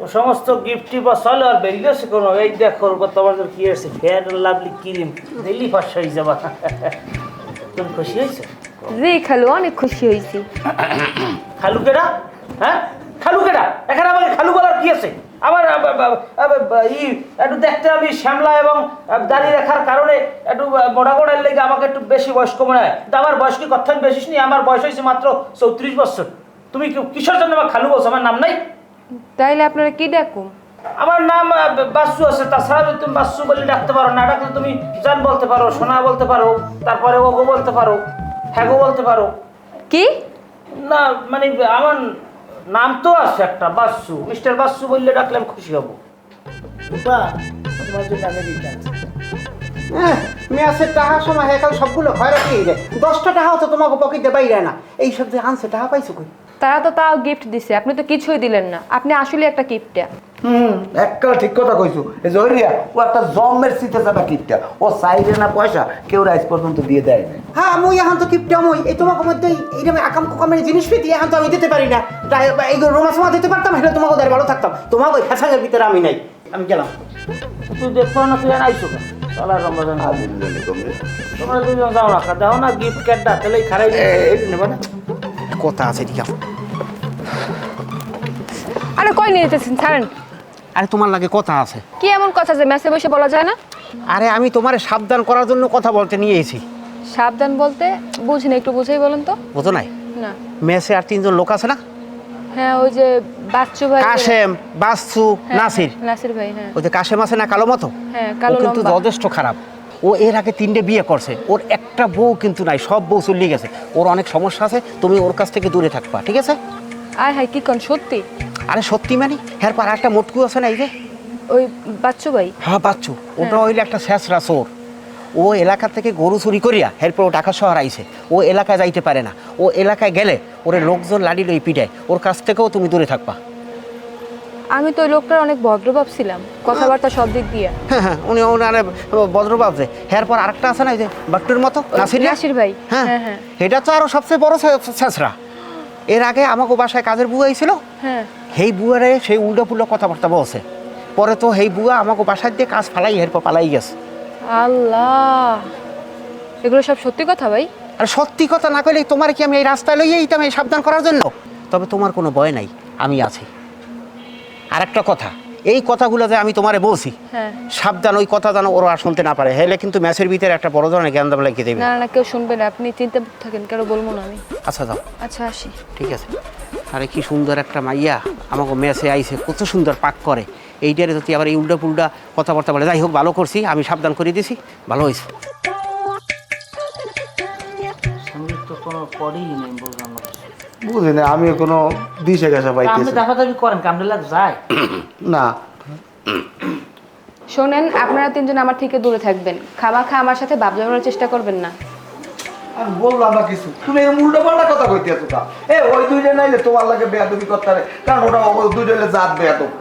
ও সমস্ত গিফটই বা চলে আর বেরিয়েছে কোনো এই দেখো তোমার কি আছে ফেয়ার লাভলি ক্রিম দিল্লি পাশ হয়ে যাবা তুমি খুশি হয়েছে জি খালু অনেক খুশি হয়েছি। খালু কেডা? হ্যাঁ খালু কেডা? এখানে আমাকে খালু বলার কি আছে? আমার একটু দেখতে আমি শ্যামলা এবং দাঁড়িয়ে রাখার কারণে একটু মোটা গোড়ার লেগে আমাকে একটু বেশি বয়স্ক মনে হয়, কিন্তু আমার বয়স কি কথা বেশি নি, আমার বয়স হয়েছে মাত্র 34 বছর। তুমি কিসের জন্য আমার খালু বলছো? আমার নাম নাই? তাইলে আপনারা কি ডাকুম? আমার নাম বাসু আছে, তাছাড়া তুমি বাসু বলে ডাকতে পারো, না ডাকলে তুমি জান বলতে পারো, সোনা বলতে পারো, তারপরে ওগো বলতে পারো, হ্যাগো বলতে পারো। কি না মানে আমার নাম তো আছে একটা বাসু, মিস্টার বাসু বললে ডাকলে আমি খুশি হব। তোমার জন্য আমি দিতে আছি। মেয়াসের টাকা সময় একাল সবগুলো হয় রাখি 10টা টাকাও তো তোমাকে পকেটে বাইরে না, এইসব যে আনছে টাকা পাইছো কই? তারা তো তাও গিফট দিছে, আপনি তো কিছুই দিলেন না। আপনি আসলে একটা কিপটা। এককাল ঠিক কথা কইছো। এই জহরিয়া ও একটা জম্মের সিতে যাবে কিপটা, ও চাইলে না পয়সা কেউ রাইজ পর্যন্ত দিয়ে দেয় না। হ্যাঁ মই এখন তো কিপটা মই, এই তোমাকে মধ্যে এইরকম আকাম কুকামের জিনিস পেতি এখন তো আমি দিতে পারি না। তাই এইগুলো রোমা সমা দিতে পারতাম, হেলে তোমাকে দেয় ভালো থাকতাম। তোমাকে ওই ফ্যাশনের ভিতরে আমি নাই, আমি গেলাম। তুই দেখো না, তুই আইসো না চলার রমজান তোমরা দুজন যাও না, দাও না গিফট কার্ডটা, তাহলে খারাই নেবা না। কথা আছে ঠিক আছে। আরে কই নিয়ে যেতেছেন? ছাড়েন। আরে তোমার লাগে কথা আছে। কি এমন কথা যে মেসে বসে বলা যায় না? আরে আমি তোমারে সাবধান করার জন্য কথা বলতে নিয়ে এসেছি। সাবধান বলতে বুঝিনি, একটু বুঝেই বলেন তো। বুঝো নাই? না। মেসে আর 3জন লোক আছে না? হ্যাঁ ওই যে বাচ্চু ভাই, কাশেম, বাসু, হ্যাঁ, নাসির। নাসির ভাই। হ্যাঁ ওই যে কাশেম আছে না কালো মতো, হ্যাঁ ও কালো কিন্তু লম্বা। যথেষ্ট খারাপ। ও এর আগে 3টে বিয়ে করছে, ওর একটা বউ কিন্তু নাই, সব বউ চলে গেছে। ওর অনেক সমস্যা আছে, তুমি ওর কাছ থেকে দূরে থাকবা, ঠিক আছে? আয় হায় কি কোন সত্যি? আরে সত্যি মানে হ্যাঁ, আর একটা মোটকু আছে না এই যে ওই বাচ্চু ভাই? হ্যাঁ বাচ্চু, ওটা হইলে একটা শেষরা চোর। ও এলাকা থেকে গরু চুরি করিয়া এরপর ও ঢাকা শহর আইছে। ও এলাকায় যাইতে পারে না, ও এলাকায় গেলে ওরে লোকজন লাড়ি লই পিটায়। ওর কাছ থেকেও তুমি দূরে থাকবা। আমি তো ওই লোকটার অনেক ভদ্র ভাবছিলাম, কথাবার্তা সব দিক দিয়ে। হ্যাঁ হ্যাঁ, উনি ওনারে বজ্রবাব যে এরপর আরেকটা আছে না এই যে বাট্টুর মতো, নাসির। নাসির ভাই। হ্যাঁ হ্যাঁ হ্যাঁ এটা তো আরো সবচেয়ে বড় শেষরা। এর আগে আমাকে বাসায় কাজের বুয়া আইছিল, হ্যাঁ। সেই বুয়ারে সেই উল্টো পুল্টো কথাবার্তা বলছে। পরে তো সেই বুয়া আমাকে বাসায় দিয়ে কাজ ফালাই এরপর পালাই গেছে। আল্লাহ, এগুলো সব সত্যি কথা ভাই? আর সত্যি কথা না কইলে তোমার কি আমি এই রাস্তায় লইয়ে এইতাম এই সাবধান করার জন্য? তবে তোমার কোনো ভয় নাই, আমি আছি। আর একটা কথা, এই কথাগুলো যে আমি তোমারে বলছি, হ্যাঁ। সাবধান, ওই কথা যেন ওরা শুনতে না পারে, হেলে কিন্তু ম্যাচের ভিতরে একটা বড় ধরনের জ্ঞান দাম লাগিয়ে দেবে। না না কেউ শুনবে না, আপনি চিন্তা থাকেন, কারো বলবো না আমি। আচ্ছা যাও। আচ্ছা আসি। ঠিক আছে। আরে কি সুন্দর একটা মাইয়া আমাকে মেসে আইছে, কত সুন্দর পাক করে। এইটারে যদি আবার এই উল্টা পুল্টা কথাবার্তা বলে, যাই হোক ভালো করছি, আমি সাবধান করে দিছি, ভালো হয়েছে। সঙ্গীত তো কোনো পড়েই নেই, বুঝলাম না। বুঝি না, আমি কোনো দিশে গেছে আপনি পাইতেছি দাফাদাফি করেন, কামড়ে লাগ যায় না। শোনেন, আপনারা 3জন আমার থেকে দূরে থাকবেন। খামাখা আমার সাথে ভাব জমানোর চেষ্টা করবেন না। আমি বললাম না কিছু, তুমি এরকম উল্টো পাল্টা কথা কইতে আছো তা। ওই দুইজন নাইলে তোমার লাগে বেয়াদবি করতে পারে, কারণ ওটা ওই দুইজনে জাত বেয়াদব।